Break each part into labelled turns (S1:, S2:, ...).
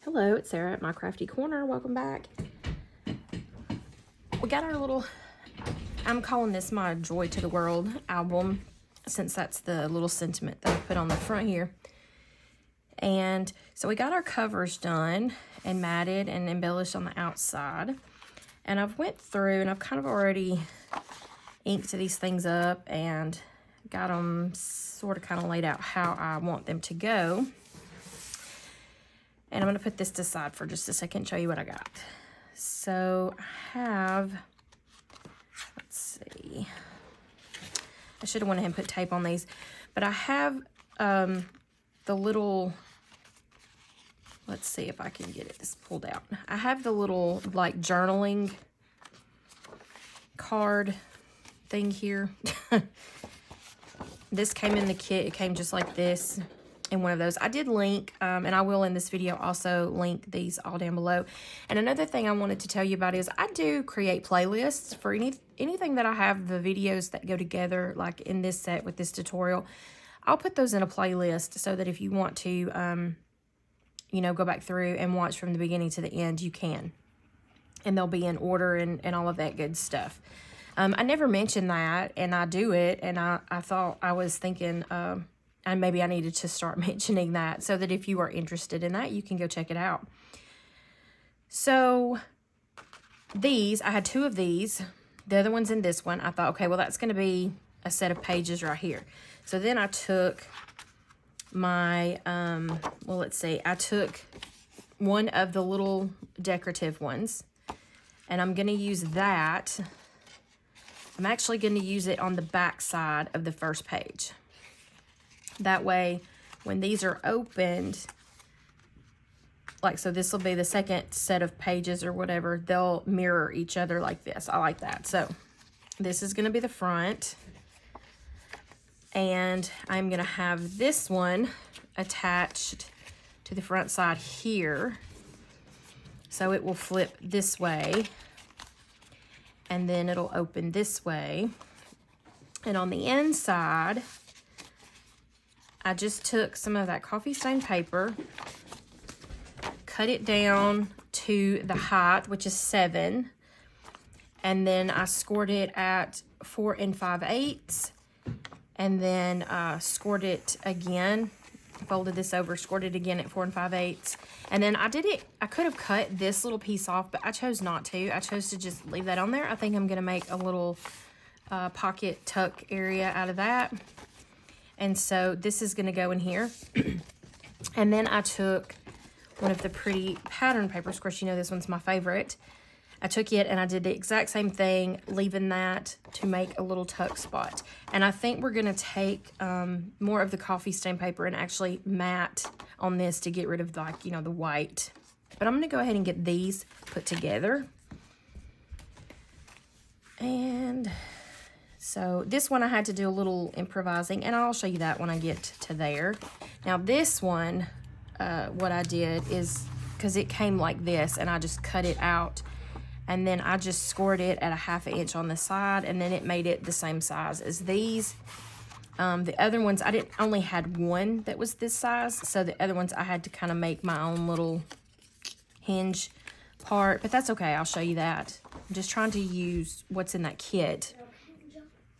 S1: Hello, it's Sarah at My Crafty Corner. Welcome back. We got our little, I'm calling this my Joy to the World album, since that's the little sentiment that I put on the front here. And so we got our covers done and matted and embellished on the outside. And I've went through and I've kind of already inked these things up and got them sort of kind of laid out how I want them to go. And I'm going to put this aside for just a second, show you what I got. So I have, let's see, I should have went ahead and put tape on these, but I have the little, let's see if I can get it this pulled out. I have the little like journaling card thing here. This came in the kit. It came just like this in one of those. I did link, and I will in this video also link these all down below. And another thing I wanted to tell you about is I do create playlists for anything that I have, the videos that go together, like in this set with this tutorial. I'll put those in a playlist so that if you want to, you know, go back through and watch from the beginning to the end, you can. And they'll be in order and all of that good stuff. I never mentioned that, and I do it, and I thought, I was thinking, and maybe I needed to start mentioning that so that if you are interested in that, you can go check it out. So these, I had two of these. The other one's in this one. I thought, okay, well, that's going to be a set of pages right here. So then I took my, well, let's see. I took one of the little decorative ones, and I'm going to use that. I'm actually going to use it on the back side of the first page. That way, when these are opened, like, so this will be the second set of pages or whatever, they'll mirror each other like this. I like that. So this is going to be the front. And I'm going to have this one attached to the front side here. So it will flip this way. And then it'll open this way. And on the inside, I just took some of that coffee stain paper, cut it down to the height, which is 7, and then I scored it at 4 5/8, and then scored it again, folded this over, scored it again at 4 5/8, and then I did it, I could have cut this little piece off, but I chose not to. I chose to just leave that on there. I think I'm going to make a little pocket tuck area out of that. And so this is going to go in here. And then I took one of the pretty pattern papers. Of course, you know this one's my favorite. I took it and I did the exact same thing, leaving that to make a little tuck spot. And I think we're going to take more of the coffee stain paper and actually matte on this to get rid of, like, you know, the white. But I'm going to go ahead and get these put together. And so this one I had to do a little improvising, and I'll show you that when I get to there. Now this one, what I did is, because it came like this, and I just cut it out, and then I just scored it at a 1/2 inch on the side, and then it made it the same size as these. The other ones, I only had one that was this size, so the other ones I had to kind of make my own little hinge part, but that's okay. I'll show you that. I'm just trying to use what's in that kit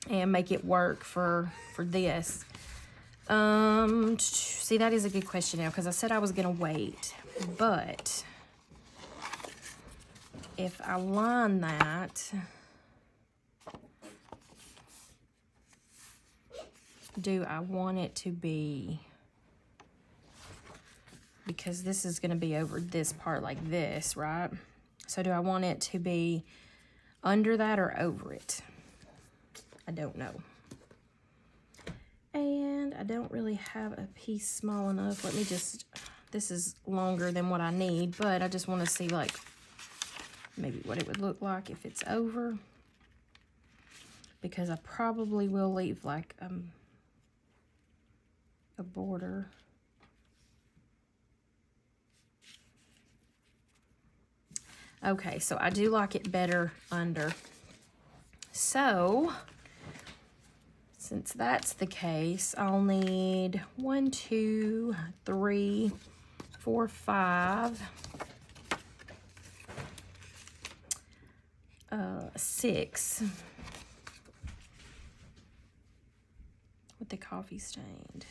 S1: and make it work for this. See, that is a good question now, because I said I was going to wait, but if I line that, do I want it to be, because this is going to be over this part like this, right? So do I want it to be under that or over it? I don't know. And I don't really have a piece small enough. Let me just, this is longer than what I need, but I just want to see, like, maybe what it would look like if it's over. Because I probably will leave, like, a border. Okay, so I do like it better under. So since that's the case, I'll need 1, 2, 3, 4, 5, 6 with the coffee stained.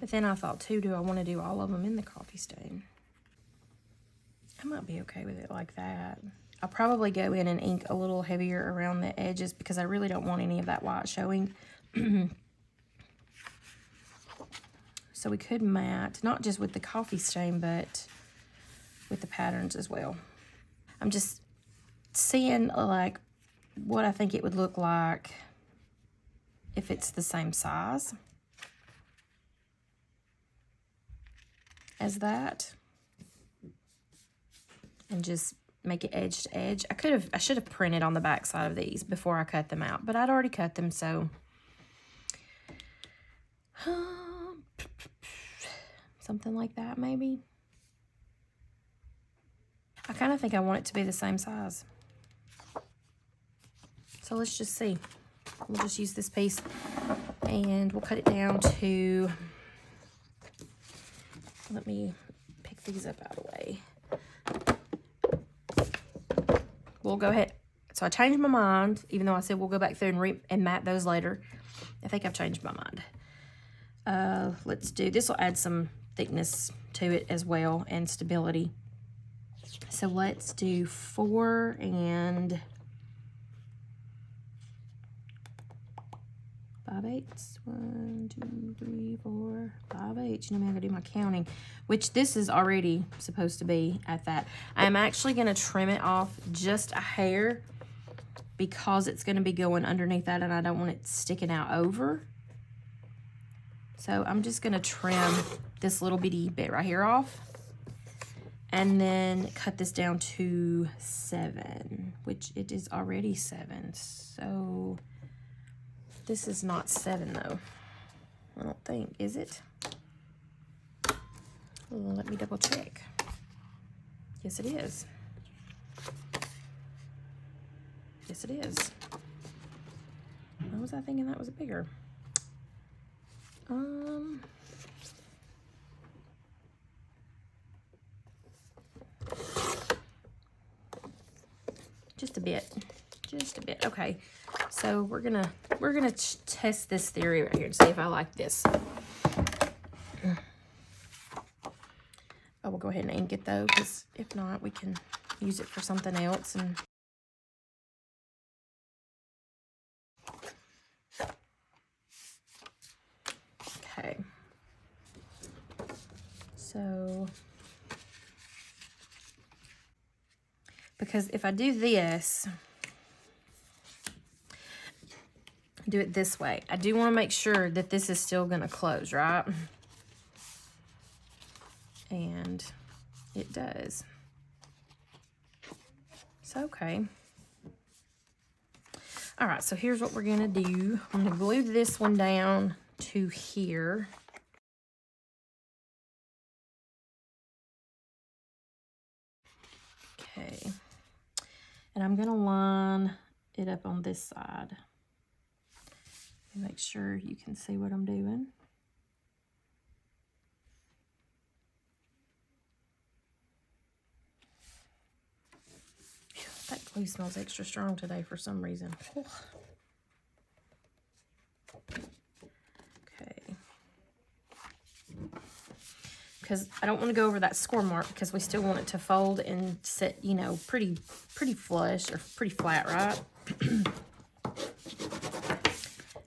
S1: But then I thought too, do I want to do all of them in the coffee stain? I might be okay with it like that. I'll probably go in and ink a little heavier around the edges because I really don't want any of that white showing. So we could matte, not just with the coffee stain, but with the patterns as well. I'm just seeing like what I think it would look like if it's the same size as that. And just make it edge to edge. I should have printed on the back side of these before I cut them out, but I'd already cut them, so something like that maybe. I kind of think I want it to be the same size. So let's just see. We'll just use this piece and we'll cut it down to, let me pick these up out of the way. We'll go ahead. So I changed my mind, even though I said we'll go back through and matte those later. I think I've changed my mind. Let's do, this will add some thickness to it as well and stability. So let's do 4 and 5/8. 1, 2, 3, 4, 5/8. You know, I'm gonna do my counting, which this is already supposed to be at that. I'm actually gonna trim it off just a hair because it's gonna be going underneath that and I don't want it sticking out over. So I'm just gonna trim this little bitty bit right here off and then cut this down to 7, which it is already 7. So this is not 7 though. I don't think, is it? Well, let me double check. Yes, it is. Yes, it is. Why was I thinking that was bigger? Just a bit. Just a bit. Okay. So we're gonna test this theory right here and see if I like this. I will go ahead and ink it though, because if not, we can use it for something else. And okay. So because if I do this, do it this way. I do want to make sure that this is still going to close, right? And it does. So, okay. All right, so here's what we're going to do. I'm going to glue this one down to here. Okay. And I'm going to line it up on this side. Make sure you can see what I'm doing. That glue smells extra strong today for some reason. Oh. Okay. Because I don't want to go over that score mark because we still want it to fold and sit, you know, pretty flush or pretty flat, right?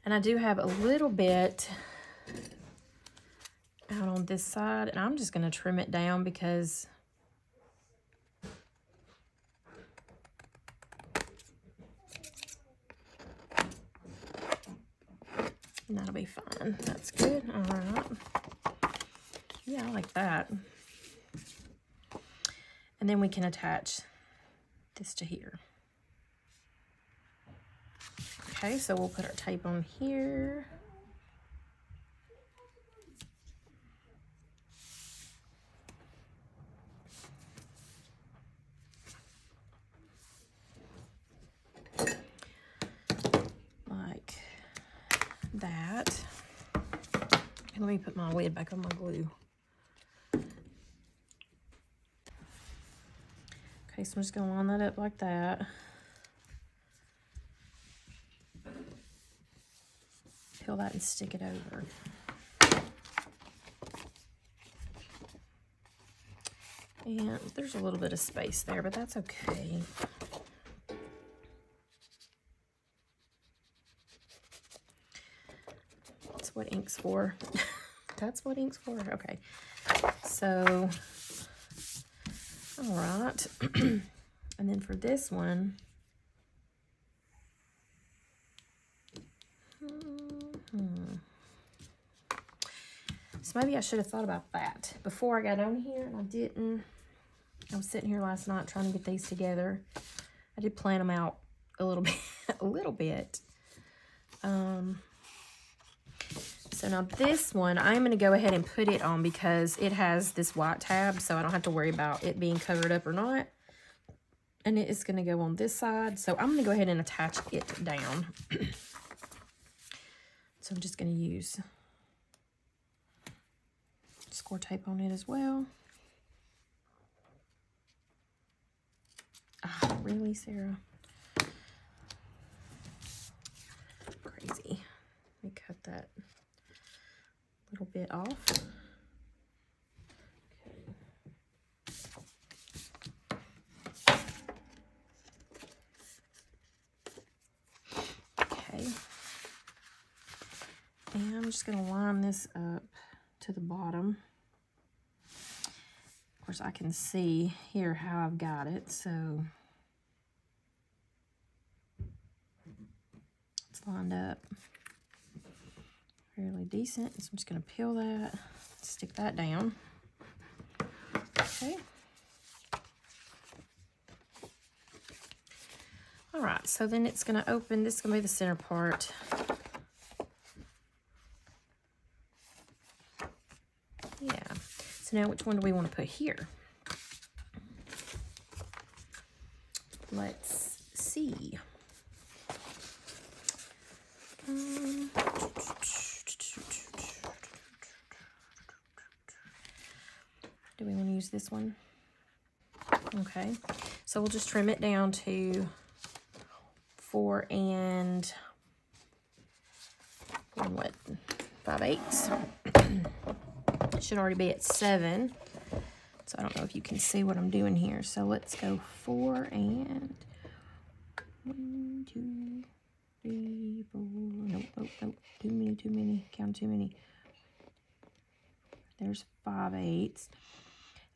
S1: And I do have a little bit out on this side, and I'm just going to trim it down because that'll be fine. That's good. All right. Yeah, I like that. And then we can attach this to here. Okay, so we'll put our tape on here. Like that. And let me put my lid back on my glue. Okay, so I'm just gonna line that up like that. Peel that and stick it over. And there's a little bit of space there, but that's okay. That's what ink's for. That's what ink's for. Okay. So, all right. And then for this one, so maybe I should have thought about that before I got on here, and I didn't. I was sitting here last night trying to get these together. I did plan them out a little bit, a little bit. So now this one, I'm going to go ahead and put it on because it has this white tab, so I don't have to worry about it being covered up or not. And it is going to go on this side, so I'm going to go ahead and attach it down. So I'm just going to use score tape on it as well. Ah, really, Sarah? Crazy. Let me cut that little bit off. Okay. And I'm just going to line this up to the bottom. Of course, I can see here how I've got it, so it's lined up fairly decent. So I'm just going to peel that, stick that down. Okay. All right, so then it's going to open. This is going to be the center part. Yeah. So now which one do we want to put here? Let's see. Do we want to use this one? Okay, so we'll just trim it down to 4 and 5/8. It should already be at 7. So I don't know if you can see what I'm doing here. So let's go 4 and 1, 2, 3, 4. Nope. Too many. Count too many. There's 5/8.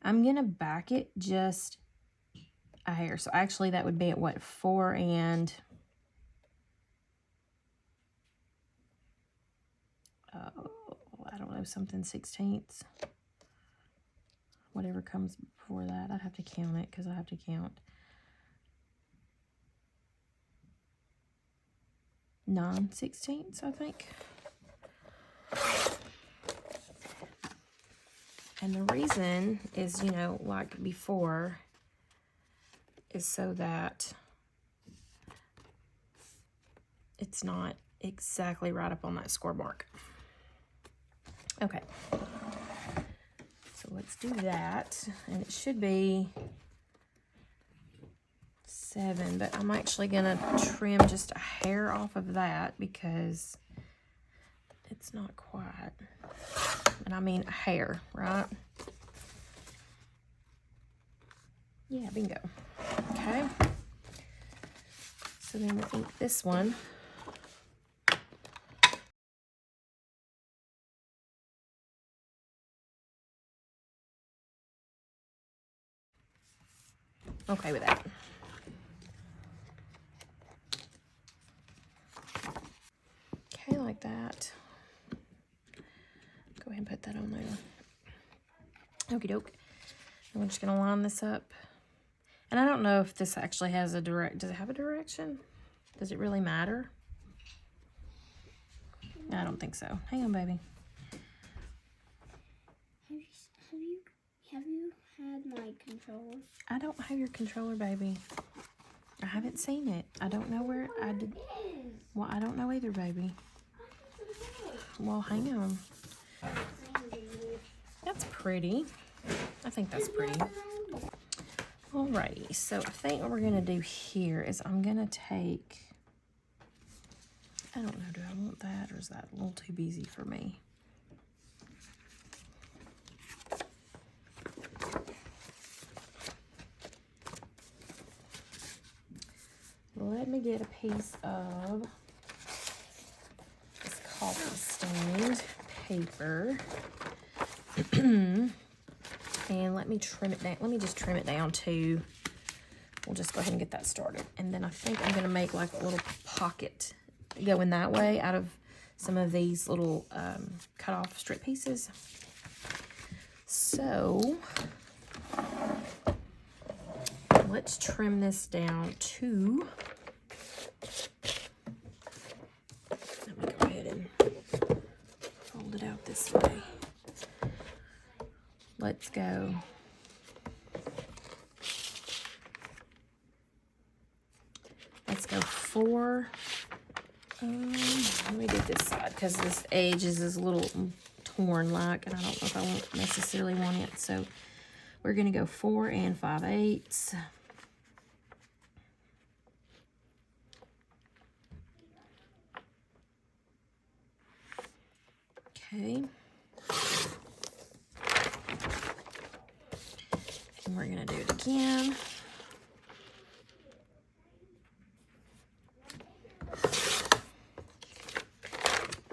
S1: I'm gonna back it just a hair. So actually that would be at what, 4 and I don't know, something 16ths. Whatever comes before that, I'd have to count it because I have to count 9/16ths, I think. And the reason is, you know, like before, is so that it's not exactly right up on that score mark. Okay. So let's do that. And it should be 7, but I'm actually gonna trim just a hair off of that because it's not quite. And I mean a hair, right? Yeah, bingo. Okay. So then we'll ink this one. Okay with that. Okay, like that. Go ahead and put that on there. Okie doke. And we're just gonna line this up. And I don't know if this actually has a does it have a direction? Does it really matter? I don't think so. Hang on, baby.
S2: Have you had my controller?
S1: I don't have your controller, baby. I haven't seen it. I don't know where I did. Well, I don't know either, baby. Well, hang on. That's pretty. I think that's pretty. Alrighty, so I think what we're gonna do here is I'm gonna take, I don't know, do I want that or is that a little too busy for me? Let me get a piece of this coffee stained paper. And let me trim it down. Let me just trim it down too. We'll just go ahead and get that started. And then I think I'm gonna make like a little pocket going that way out of some of these little cut off strip pieces. So let's trim this down to, let me go ahead and fold it out this way. Let's go. Let's go 4. Let me do this side because this edge is a little torn like, and I don't know if I won't necessarily want it. So we're gonna go 4 5/8. Okay. And we're gonna do it again.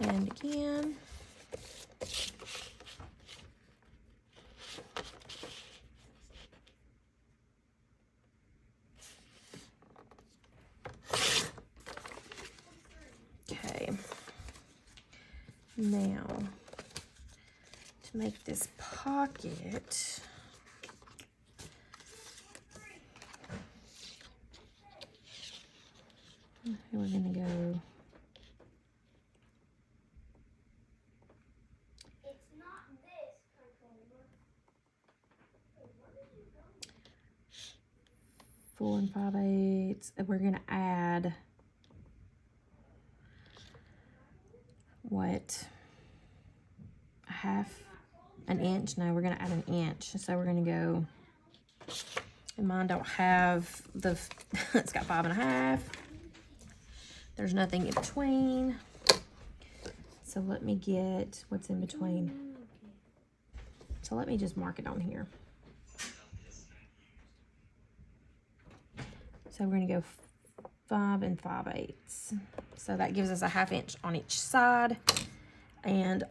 S1: And again. Okay. Now, to make this pocket, we're gonna go.
S2: It's not this controller. Wait, what did you go?
S1: 4 5/8. And we're gonna add what? A half an inch? No, we're gonna add an inch. So we're gonna go. And mine don't have the. It's got 5 1/2. There's nothing in between. So let me get what's in between. So let me just mark it on here. So we're gonna go 5 5/8. So that gives us a 1/2 inch on each side. And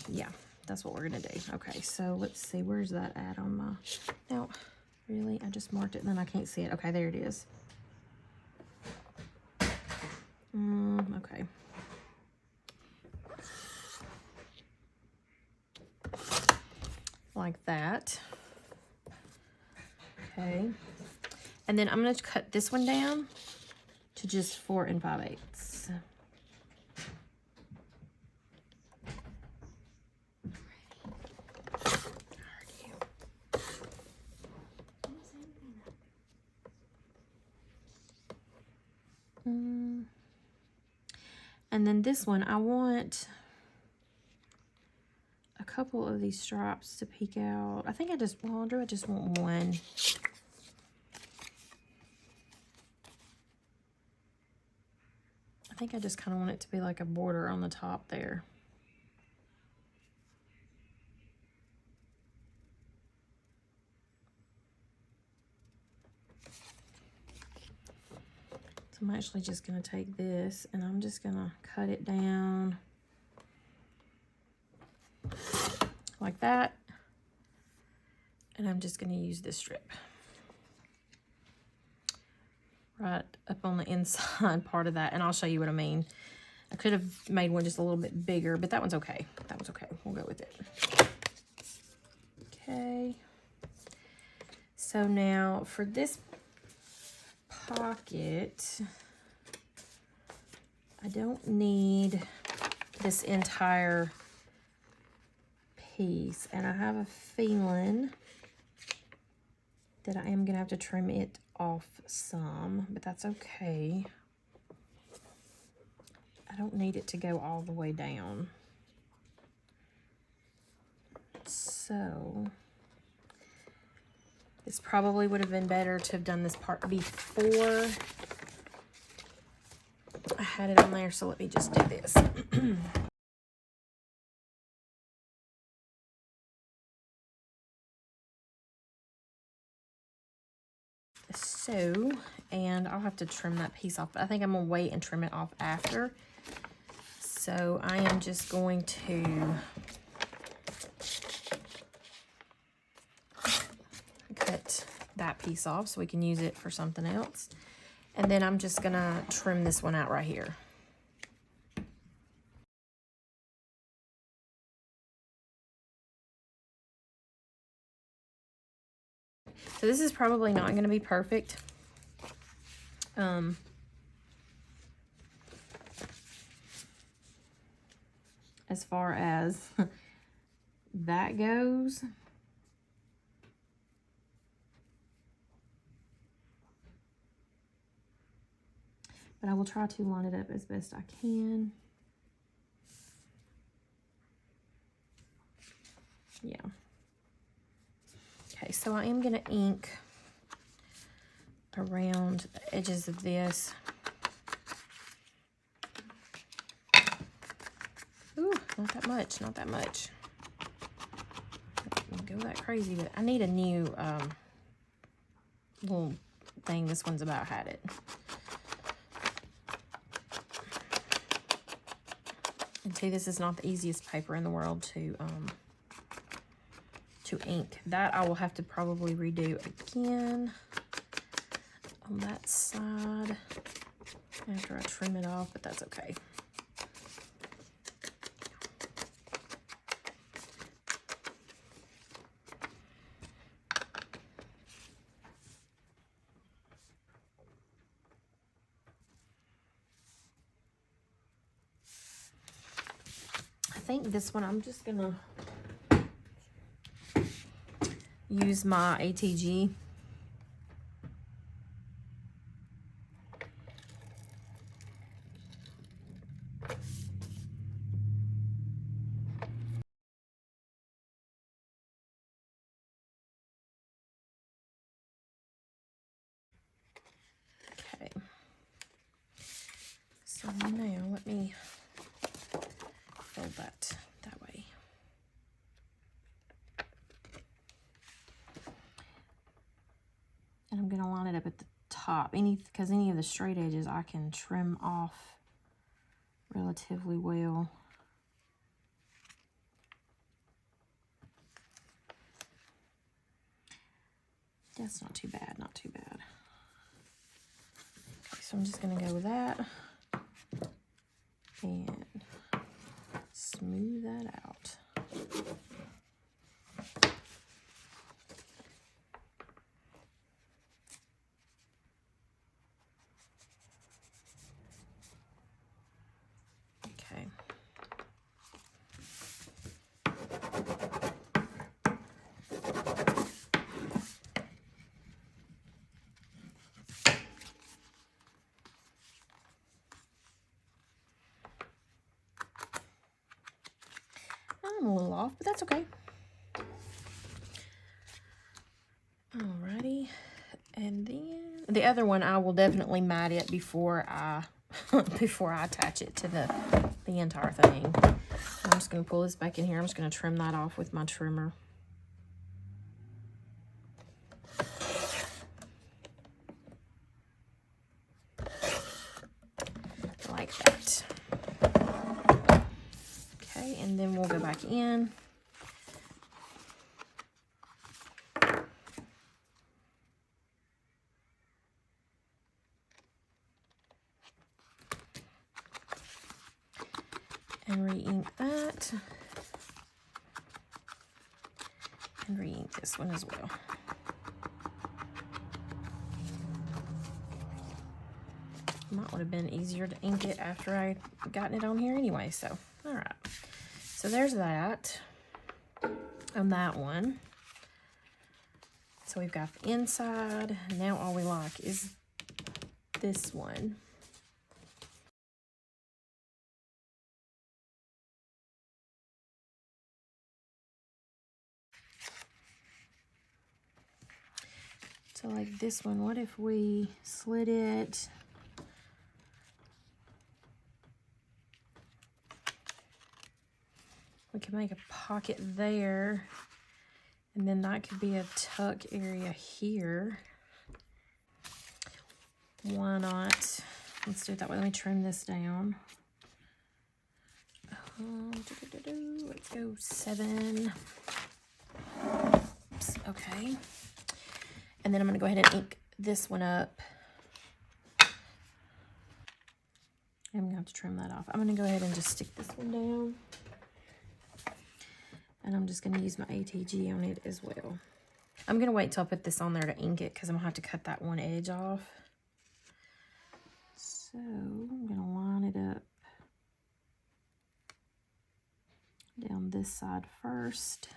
S1: yeah, that's what we're gonna do. Okay, so let's see, where's that at on my, no, really, I just marked it and then I can't see it. Okay, there it is. Okay. Like that. Okay. And then I'm going to cut this one down to just 4 5/8. And then this one, I want a couple of these stripes to peek out. I think I just want one. I think I just kind of want it to be like a border on the top there. So I'm actually just going to take this and I'm just going to cut it down like that. And I'm just going to use this strip right up on the inside part of that. And I'll show you what I mean. I could have made one just a little bit bigger, but that one's okay. That one's okay. We'll go with it. Okay. So now for this pocket, I don't need this entire piece, and I have a feeling that I am gonna have to trim it off some, but that's okay. I don't need it to go all the way down. So This probably would have been better to have done this part before I had it on there, so let me just do this. So, and I'll have to trim that piece off, but I think I'm gonna wait and trim it off after. So I am just going to cut that piece off so we can use it for something else. And then I'm just gonna trim this one out right here. So this is probably not gonna be perfect. As far as that goes. But I will try to line it up as best I can. Yeah. Okay, so I am gonna ink around the edges of this. Ooh, not that much, not that much. Don't go that crazy, but I need a new little thing. This one's about had it. And see, this is not the easiest paper in the world to ink. That I will have to probably redo again on that side after I trim it off, but that's okay. I think this one I'm just gonna use my ATG. Okay. So now let me fold that way. And I'm gonna line it up at the top. Because any of the straight edges I can trim off relatively well. That's not too bad, not too bad. Okay, so I'm just gonna go with that and smooth that out. Okay. I'm a little off, but that's okay. Alrighty, and then the other one I will definitely mat it before I before I attach it to the entire thing. I'm just gonna pull this back in here. I'm just gonna trim that off with my trimmer. Like that. Okay, and then we'll go back in. And re-ink that. And re-ink this one as well. Might would have been easier to ink it after I gotten it on here anyway, so all right. So there's that on that one. So we've got the inside. Now all we like is this one. So like this one, what if we slid it? We can make a pocket there, and then that could be a tuck area here. Why not? Let's do it that way. Let me trim this down. Let's go 7. Oops, okay. And then I'm going to go ahead and ink this one up. I'm going to have to trim that off. I'm going to go ahead and just stick this one down. And I'm just going to use my ATG on it as well. I'm going to wait till I put this on there to ink it because I'm going to have to cut that one edge off. So I'm going to line it up down this side first.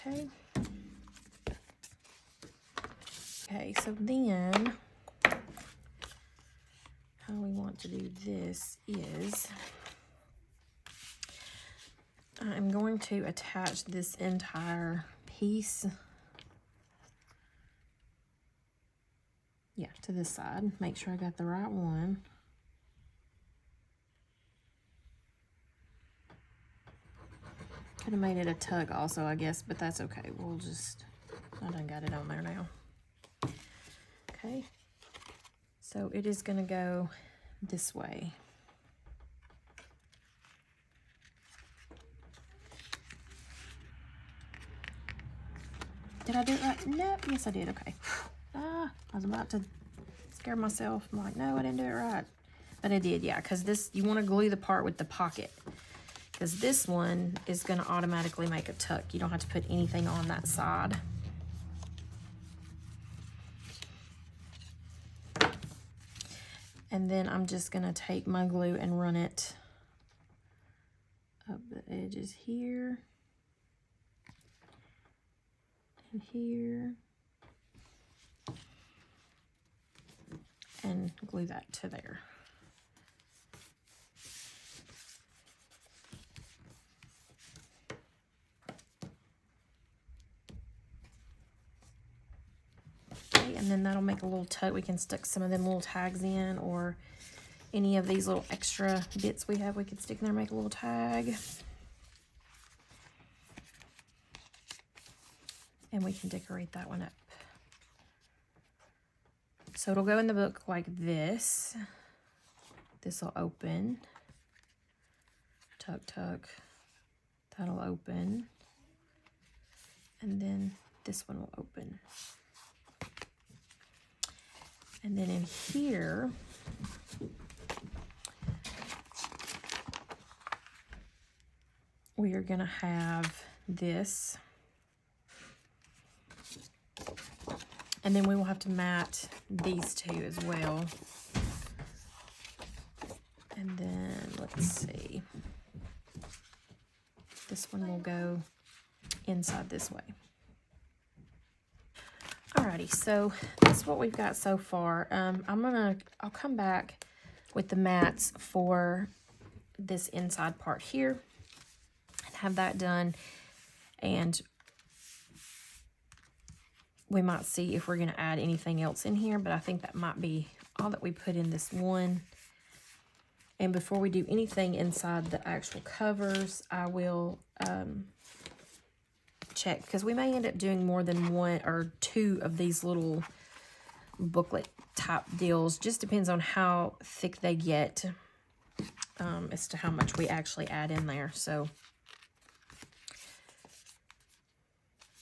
S1: Okay. Okay, so then how we want to do this is I'm going to attach this entire piece, to this side. Make sure I got the right one. Could have made it a tug also, I guess, but that's okay. We'll just, I done got it on there now. Okay, so it is gonna go this way. Did I do it right? No, yes I did, okay. I was about to scare myself. I'm like, no, I didn't do it right. But I did, yeah, because this, you want to glue the part with the pocket. Because this one is going to automatically make a tuck. You don't have to put anything on that side. And then I'm just going to take my glue and run it up the edges here. And here. And glue that to there. Okay, and then that'll make a little tuck. We can stick some of them little tags in, or any of these little extra bits we have, we can stick in there, make a little tag. And we can decorate that one up. So it'll go in the book like this. This will open. Tuck, tuck. That'll open. And then this one will open. And then in here, we are gonna have this. And then we will have to mat these two as well. And then, let's see. This one will go inside this way. Alrighty, so that's what we've got so far. I'll come back with the mats for this inside part here and have that done. And we might see if we're going to add anything else in here, but I think that might be all that we put in this one. And before we do anything inside the actual covers, I will check, because we may end up doing more than 1 or 2 of these little booklet type deals. Just depends on how thick they get as to how much we actually add in there. So,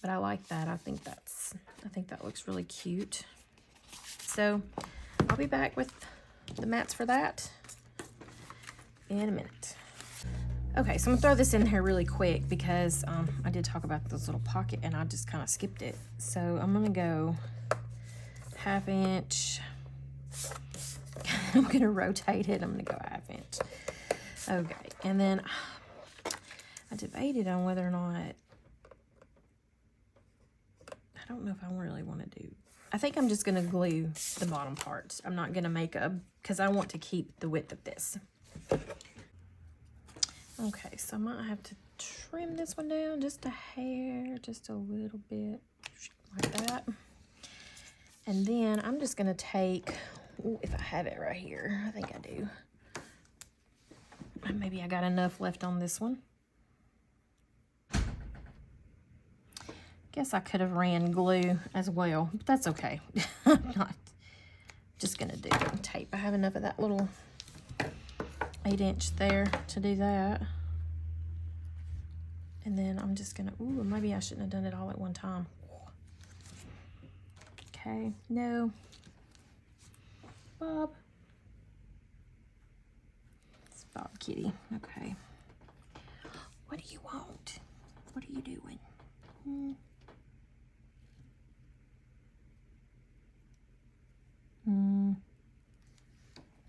S1: but I like that. I think that looks really cute. So I'll be back with the mats for that in a minute. Okay, so I'm gonna throw this in here really quick because I did talk about this little pocket and I just kind of skipped it. So I'm gonna go 1/2 inch. I'm gonna rotate it. I'm gonna go 1/2 inch. Okay, and then I debated on whether or not, I don't know if I really want to do I think I'm just gonna glue the bottom parts. I'm not gonna make because I want to keep the width of this. Okay, so I might have to trim this one down just a hair, just a little bit, like that. And then I'm just gonna take, ooh, if I have it right here, I think I do. Maybe I got enough left on this one. Guess I could have ran glue as well, but that's okay. I'm not just gonna do tape. I have enough of that little 8-inch there to do that. And then I'm just gonna, ooh, maybe I shouldn't have done it all at one time. Okay, no. Bob. It's Bob Kitty, okay. What do you want? What are you doing?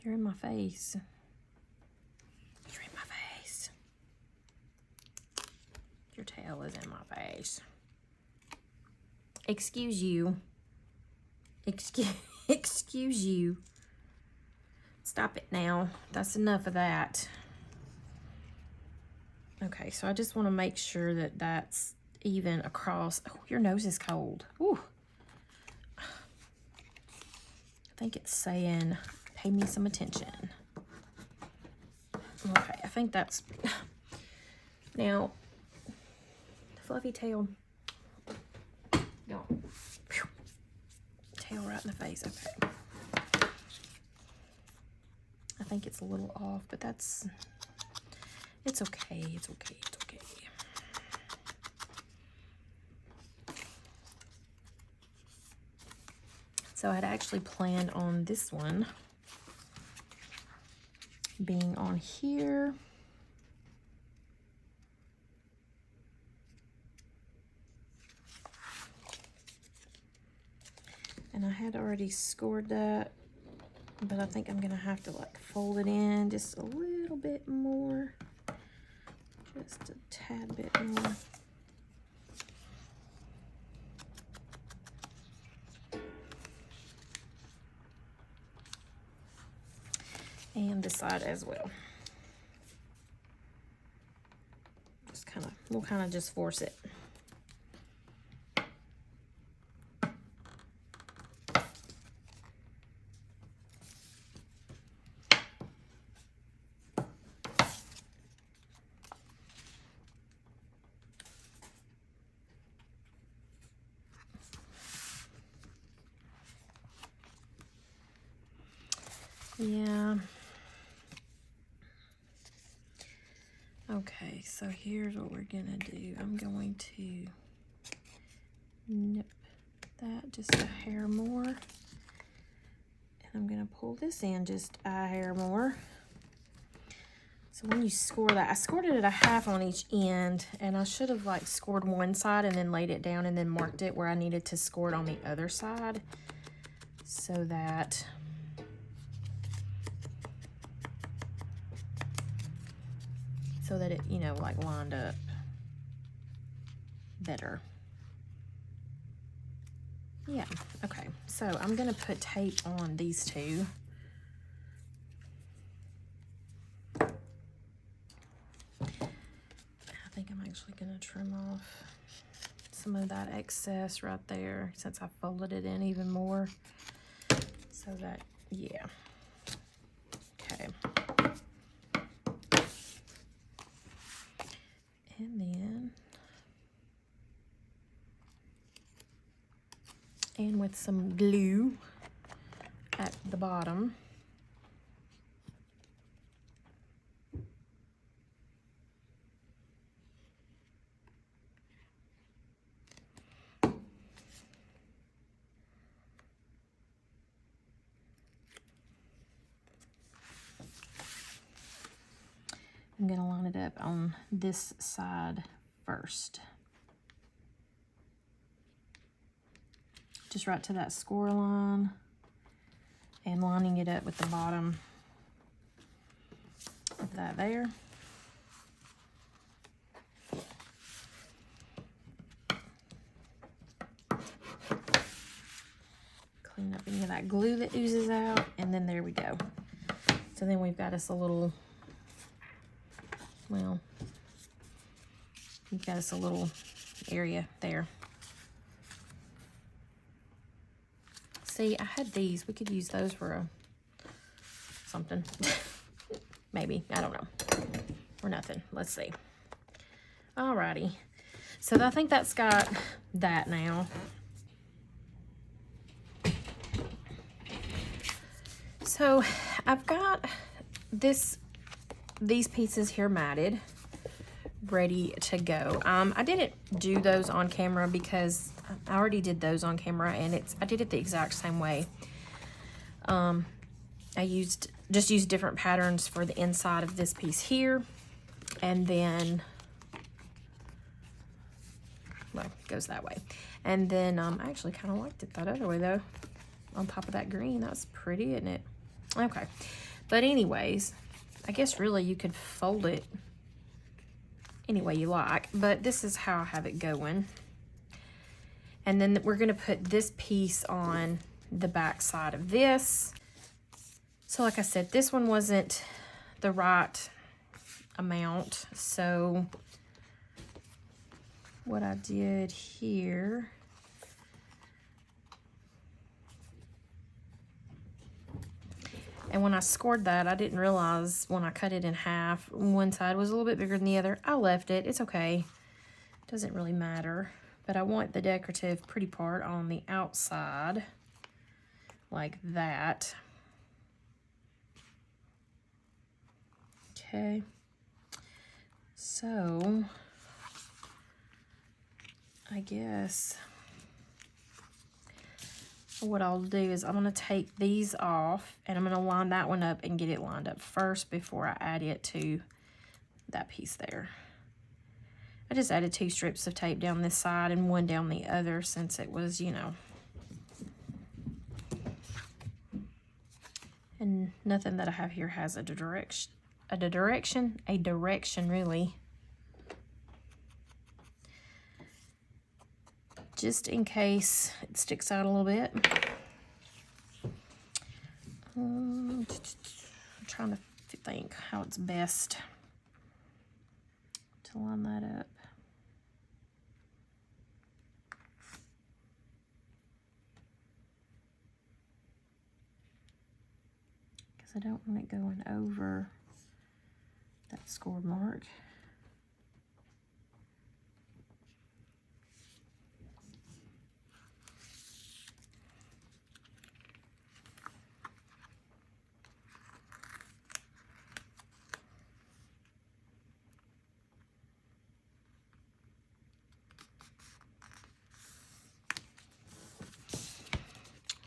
S1: You're in my face. You're in my face. Your tail is in my face. Excuse you. Excuse you. Stop it now. That's enough of that. Okay, so I just want to make sure that that's even across. Oh, your nose is cold. Ooh. I think it's saying, pay me some attention. Okay, I think that's, now, the fluffy tail, gone. Tail right in the face, okay. I think it's a little off, but that's, it's okay, it's okay, it's okay. So I'd actually planned on this one being on here. And I had already scored that, but I think I'm gonna have to like fold it in just a little bit more, just a tad bit more. And this side as well. Just kind of, we'll kind of just force it. Yeah. Okay, so here's what we're gonna do. I'm going to nip that just a hair more. And I'm gonna pull this in just a hair more. So when you score that, I scored it at a half on each end, and I should have like scored one side and then laid it down and then marked it where I needed to score it on the other side, so that it, you know, like lined up better. Yeah, okay, so I'm gonna put tape on these two. I think I'm actually gonna trim off some of that excess right there since I folded it in even more, so that, yeah, okay. And then, and with some glue at the bottom. I'm gonna line it up on this side first. Just right to that score line and lining it up with the bottom of that there. any of that glue that oozes out, and then there we go. So then we've got us a little, well, we've got us a little area there. See, I had these. We could use those for something. Maybe. I don't know. Or nothing. Let's see. Alrighty. So I think that's got that now. So I've got these pieces here matted, ready to go. I didn't do those on camera because I already did those on camera, and I did it the exact same way. I just used different patterns for the inside of this piece here, and then, well, it goes that way. And then I actually kind of liked it that other way though, on top of that green. That's pretty, isn't it? Okay, but anyways, I guess really you could fold it any way you like, but this is how I have it going. And then we're gonna put this piece on the back side of this. So like I said, this one wasn't the right amount, so what I did here, and when I scored that, I didn't realize when I cut it in half, one side was a little bit bigger than the other. I left it. It's okay. Doesn't really matter. But I want the decorative pretty part on the outside, like that. Okay. So, I guess what I'll do is I'm going to take these off, and I'm going to line that one up and get it lined up first before I add it to that piece there. I just added 2 strips of tape down this side and 1 down the other, since it was, you know, and nothing that I have here has a direction really. Just in case it sticks out a little bit. I'm trying to think how it's best to line that up. Because I don't want it going over that score mark.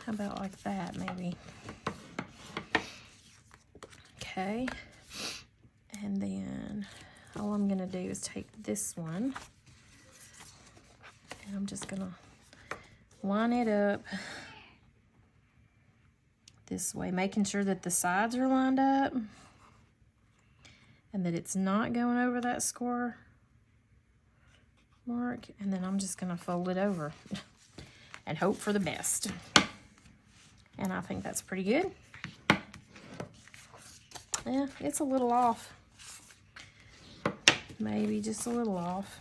S1: How about like that, maybe? Okay. And then all I'm gonna do is take this one, and I'm just gonna line it up this way, making sure that the sides are lined up and that it's not going over that score mark. And then I'm just gonna fold it over and hope for the best. And I think that's pretty good. Yeah, it's a little off. Maybe just a little off.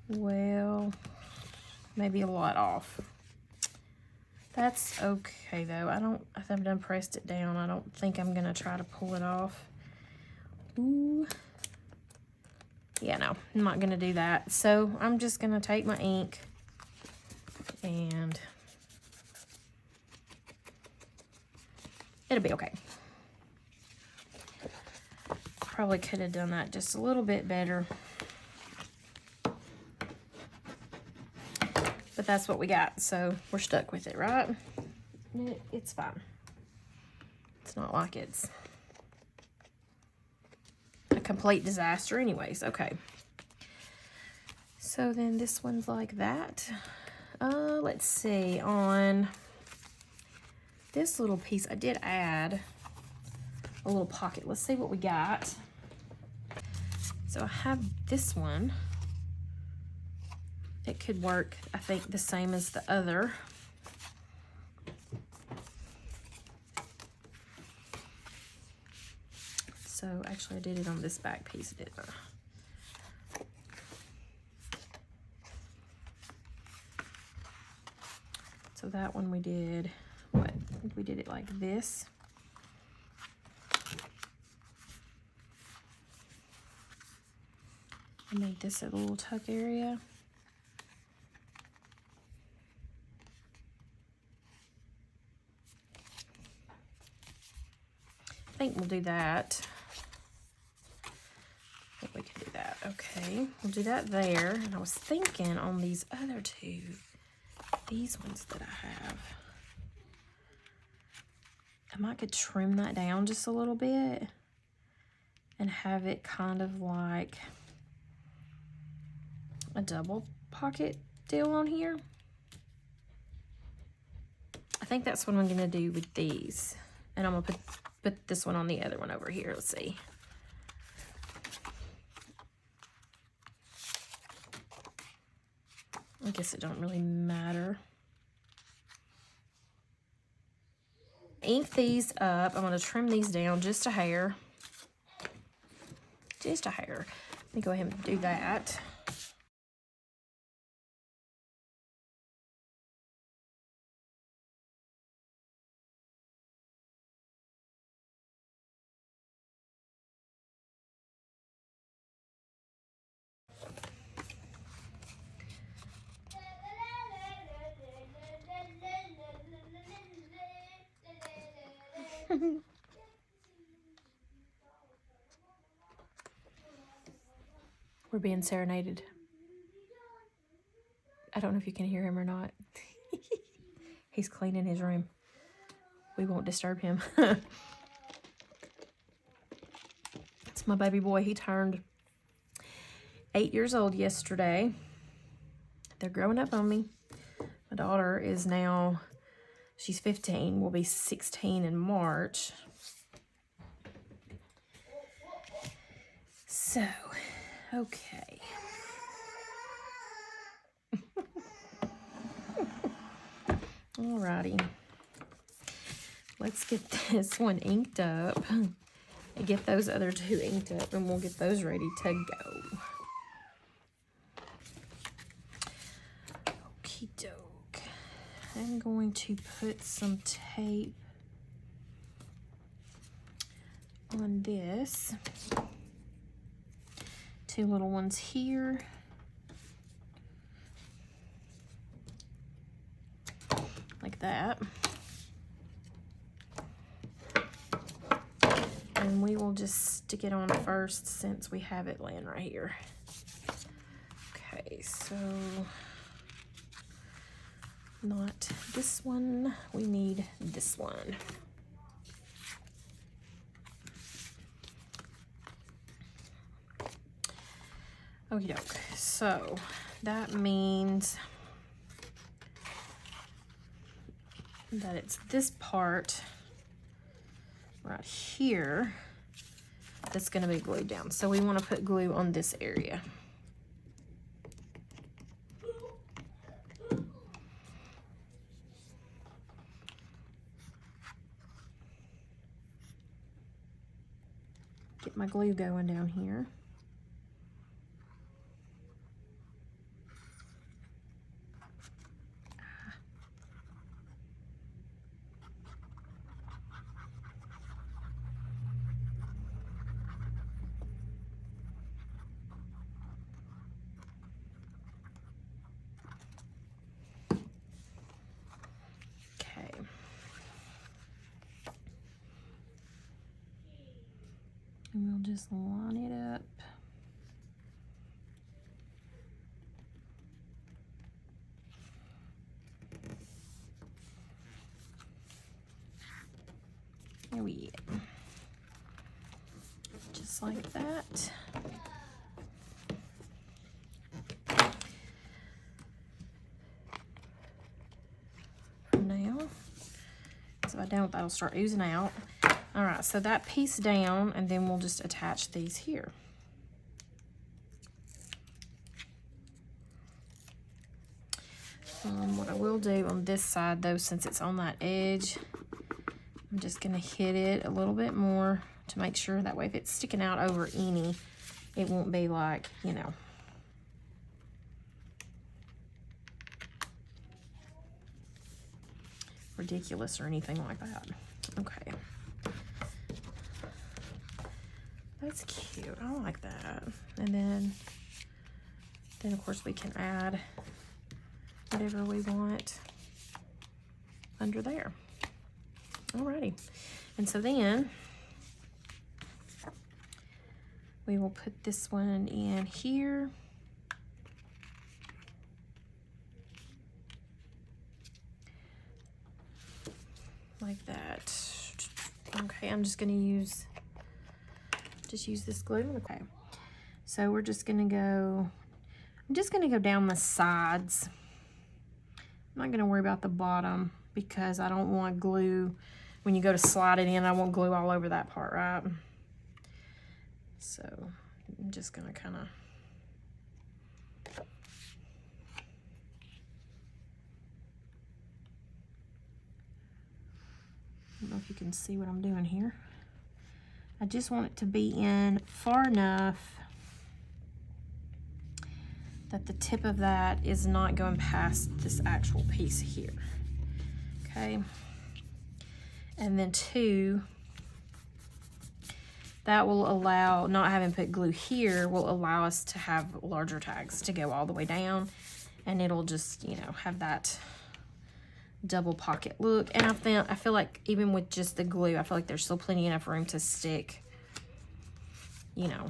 S1: Well, maybe a lot off. That's okay though. I haven't done pressed it down. I don't think I'm gonna try to pull it off. Ooh. Yeah, no, I'm not gonna do that. So I'm just gonna take my ink and it'll be okay. Probably could have done that just a little bit better. But that's what we got, so we're stuck with it, right? It's fine. It's not like it's a complete disaster anyways. Okay. So then this one's like that. Let's see, on this little piece, I did add a little pocket. Let's see what we got. So I have this one. it could work, I think, the same as the other. So actually I did it on this back piece, didn't I? So that one we did, what? We did it like this. I made this a little tuck area. I think we'll do that. I think we can do that. Okay, we'll do that there. And I was thinking on these other two, these ones that I have, I might could trim that down just a little bit and have it kind of like a double pocket deal on here. I think that's what I'm gonna do with these. And I'm gonna put this one on the other one over here. Let's see. I guess it don't really matter. Ink these up. I'm gonna trim these down just a hair. Just a hair. Let me go ahead and do that. We're being serenaded. I don't know if you can hear him or not. He's cleaning his room. We won't disturb him. It's my baby boy. He turned 8 years old yesterday. They're growing up on me. My daughter is now, she's 15, will be 16 in March. So, okay. Alrighty. Let's get this one inked up and get those other two inked up, and we'll get those ready to go. Okie doke. I'm going to put some tape on this. Two little ones here. Like that. And we will just stick it on first since we have it laying right here. Okay, so not this one, we need this one. Okie doke, so that means that it's this part right here that's going to be glued down. So we want to put glue on this area. Get my glue going down here. And we'll just line it up. There we go. Just like that. From now, so if I don't, that'll start oozing out. All right, so that piece down, and then we'll just attach these here. What I will do on this side though, since it's on that edge, I'm just gonna hit it a little bit more to make sure that way if it's sticking out over any, it won't be like, you know, ridiculous or anything like that. Okay. That's cute. I like that. And then of course we can add whatever we want under there. Alrighty. And so then we will put this one in here. Like that. Okay, I'm just gonna use this glue. Okay. So we're just gonna go, I'm just gonna go down the sides. I'm not gonna worry about the bottom because I don't want glue, when you go to slide it in, I want glue all over that part, right? So I'm just gonna kind of, I don't know if you can see what I'm doing here. I just want it to be in far enough that the tip of that is not going past this actual piece here. Okay. And then two, that will allow, not having put glue here, will allow us to have larger tags to go all the way down, and it'll just, you know, have that double pocket look. And I feel like even with just the glue, I feel like there's still plenty enough room to stick, you know,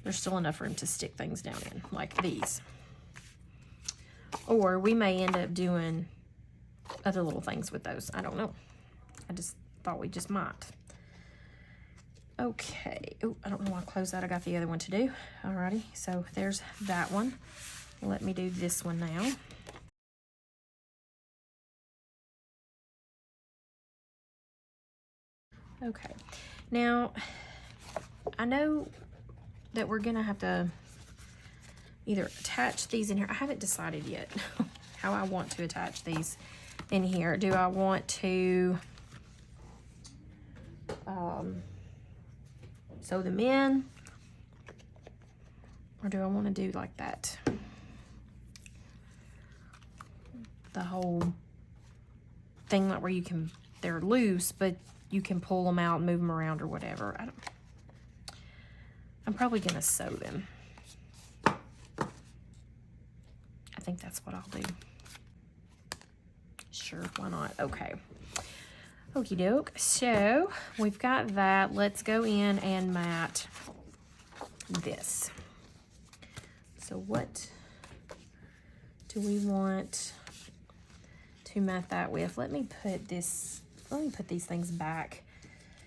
S1: there's still enough room to stick things down in, like these. Or we may end up doing other little things with those. I don't know. I just thought we just might. Okay. Oh, I don't know why I closed that. I got the other one to do. Alrighty. So there's that one. Let me do this one now. Okay. Now, I know that we're gonna have to either attach these in here. I haven't decided yet how I want to attach these in here. Do I want to sew them in, or do I want to do like that, the whole thing, like where you can, they're loose but you can pull them out and move them around or whatever. I'm probably gonna sew them. I think that's what I'll do. Sure, why not? Okay. Okie doke. So we've got that. Let's go in and mat this. So what do we want to mat that with? Let me put these things back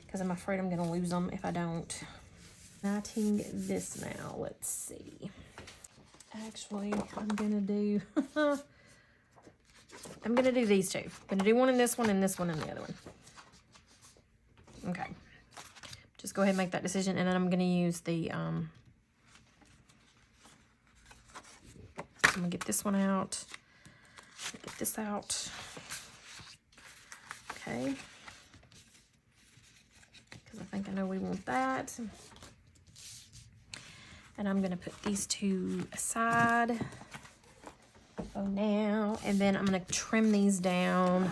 S1: because I'm afraid I'm gonna lose them if I don't. Matting this now. Let's see. Actually, I'm gonna do I'm gonna do these two. I'm gonna do one in this one and this one in the other one. Okay. Just go ahead and make that decision, and then I'm gonna use the I'm gonna get this one out. Get this out. Okay. Because I think I know we want that. And I'm gonna put these two aside for now, and then I'm gonna trim these down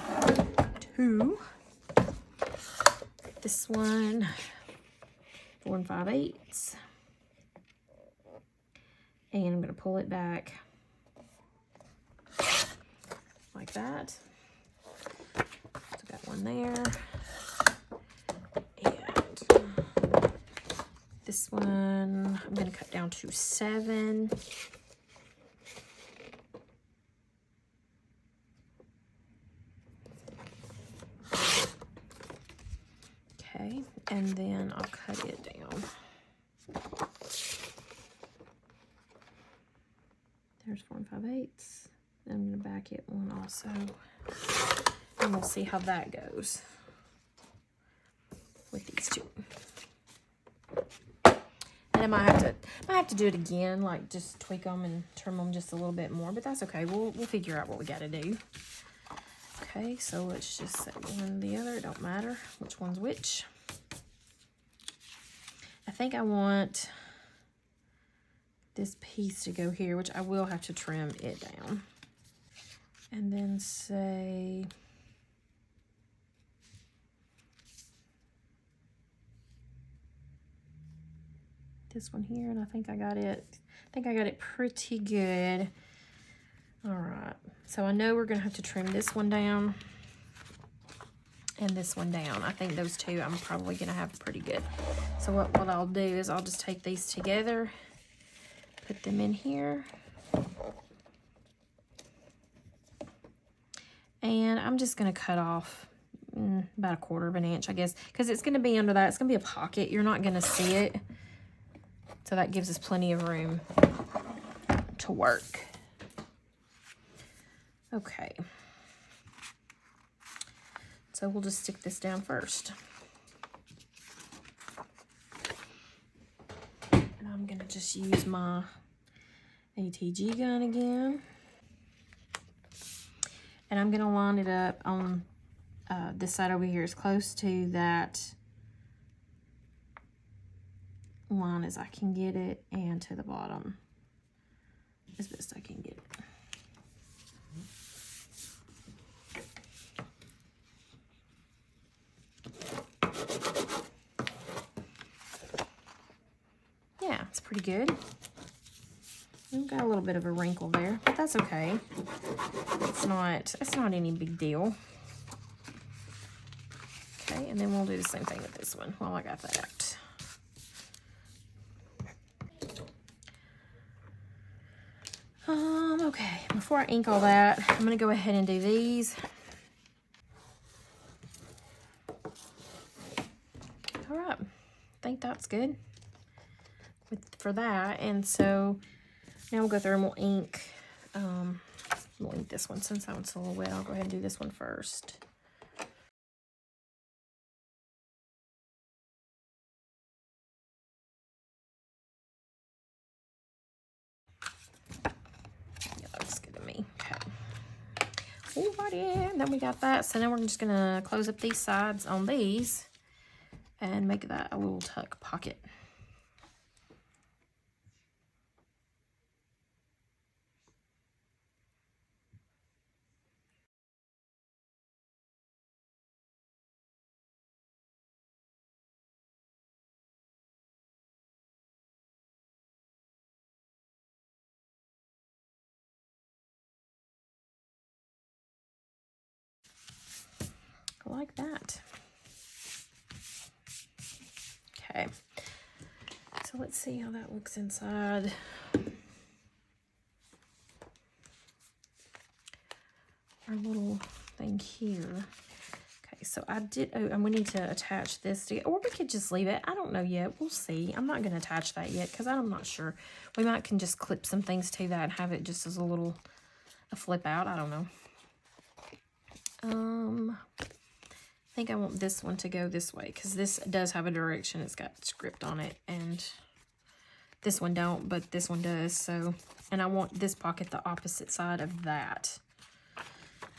S1: to this one 4 5/8, and I'm gonna pull it back like that. So got one there, and this one I'm gonna cut down to 7. Okay, and then I'll cut it down. There's 4 5/8. I'm gonna back it one also, and we'll see how that goes with these two. And I might have to do it again, like just tweak them and trim them just a little bit more, but that's okay. We'll figure out what we got to do. Okay, so let's just set one or the other. It don't matter which one's which. I think I want this piece to go here, which I will have to trim it down. And then say this one here, and I think I got it. I think I got it pretty good. All right, so I know we're gonna have to trim this one down and this one down. I think those two I'm probably gonna have pretty good. So what I'll do is I'll just take these together, put them in here, and I'm just gonna cut off about 1/4 of an inch, I guess, because it's gonna be under that. It's gonna be a pocket. You're not gonna see it, so that gives us plenty of room to work. Okay. So we'll just stick this down first. And I'm gonna just use my ATG gun again. And I'm gonna line it up on this side over here as close to that line as I can get it, and to the bottom as best I can get it. Yeah, it's pretty good. We've got a little bit of a wrinkle there, but that's okay. It's not any big deal. Okay, and then we'll do the same thing with this one while I got that. Okay, before I ink all that, I'm gonna go ahead and do these. All right, I think that's good for that. And so now we'll go through and we'll ink this one. Since that one's a little wet, I'll go ahead and do this one first. Yeah, that looks good to me. Okay. Alrighty, then we got that. So now we're just gonna close up these sides on these and make that a little tuck pocket. Like that. Okay, so let's see how that looks inside. Our little thing here. Okay, so I did, and we need to attach this to, or we could just leave it. I don't know yet. We'll see. I'm not going to attach that yet because I'm not sure. We might can just clip some things to that and have it just as a flip out. I don't know. I think I want this one to go this way because this does have a direction. It's got script on it, and this one don't, but this one does. So, and I want this pocket the opposite side of that.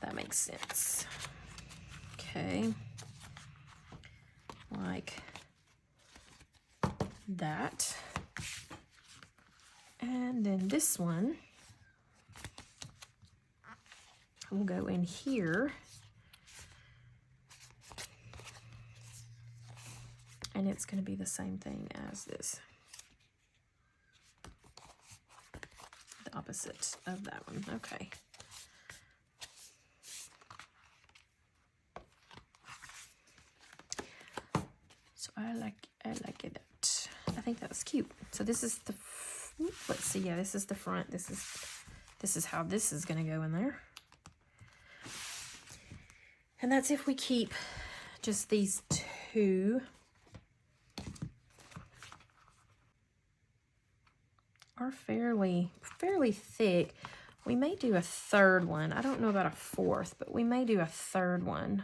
S1: That makes sense. Okay, like that. And then this one will go in here. And it's going to be the same thing as this. The opposite of that one. Okay. So I like it. I think that's cute. So this is the, let's see, yeah, this is the front. This is how this is going to go in there. And that's if we keep just these two. Are fairly thick. We may do a third one. I don't know about a fourth, but we may do a third one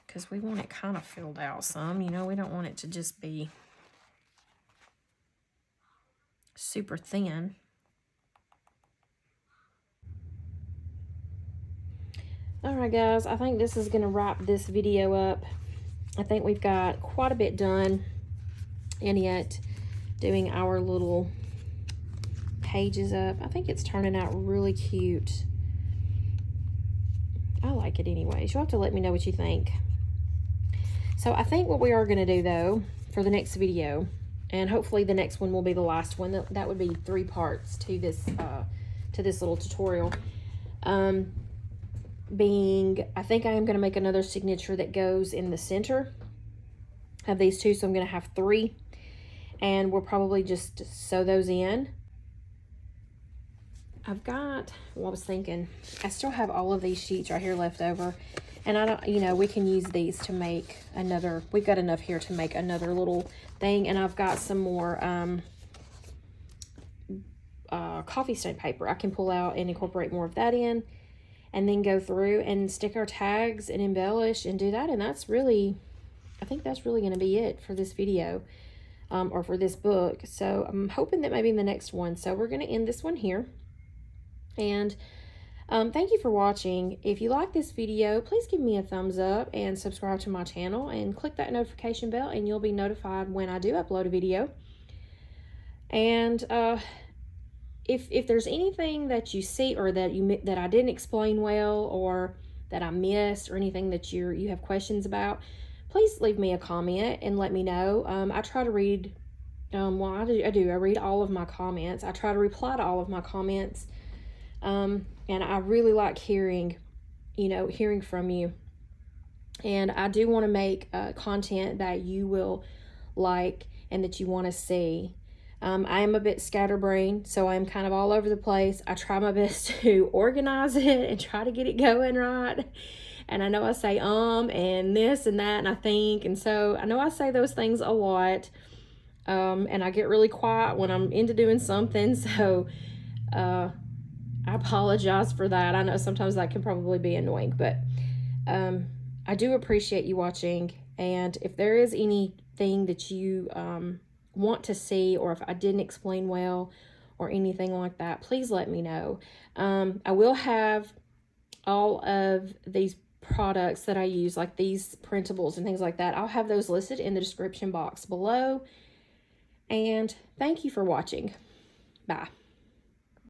S1: because we want it kind of filled out some. You know, we don't want it to just be super thin. All right, guys, I think this is going to wrap this video up. I think we've got quite a bit done, and yet doing our little pages up. I think it's turning out really cute. I like it anyways. You'll have to let me know what you think. So I think what we are going to do, though, for the next video, and hopefully the next one will be the last one. That would be 3 parts to this little tutorial. I think I am going to make another signature that goes in the center of these 2, so I'm going to have 3, and we'll probably just sew those in. I've got, well, I was thinking, I still have all of these sheets right here left over, and I don't, you know, we can use these to make another, we've got enough here to make another little thing, and I've got some more coffee stain paper I can pull out and incorporate more of that in, and then go through and stick our tags and embellish and do that. And that's really, I think that's really going to be it for this video, or for this book. So I'm hoping that maybe in the next one. So we're going to end this one here. And thank you for watching. If you like this video, please give me a thumbs up and subscribe to my channel and click that notification bell, and you'll be notified when I do upload a video. And if there's anything that you see, or that I didn't explain well, or that I missed, or anything that you have questions about, please leave me a comment and let me know. I try to read, well, I read all of my comments. I try to reply to all of my comments, and I really like hearing from you. And I do want to make content that you will like and that you want to see. I am a bit scatterbrained, so I'm kind of all over the place. I try my best to organize it and try to get it going right. And I know I say and this and that, and I think, and so I know I say those things a lot. And I get really quiet when I'm into doing something, so I apologize for that. I know sometimes that can probably be annoying, but I do appreciate you watching. And if there is anything that you want to see, or if I didn't explain well or anything like that, please let me know. I will have all of these products that I use, like these printables and things like that. I'll have those listed in the description box below. And thank you for watching. Bye.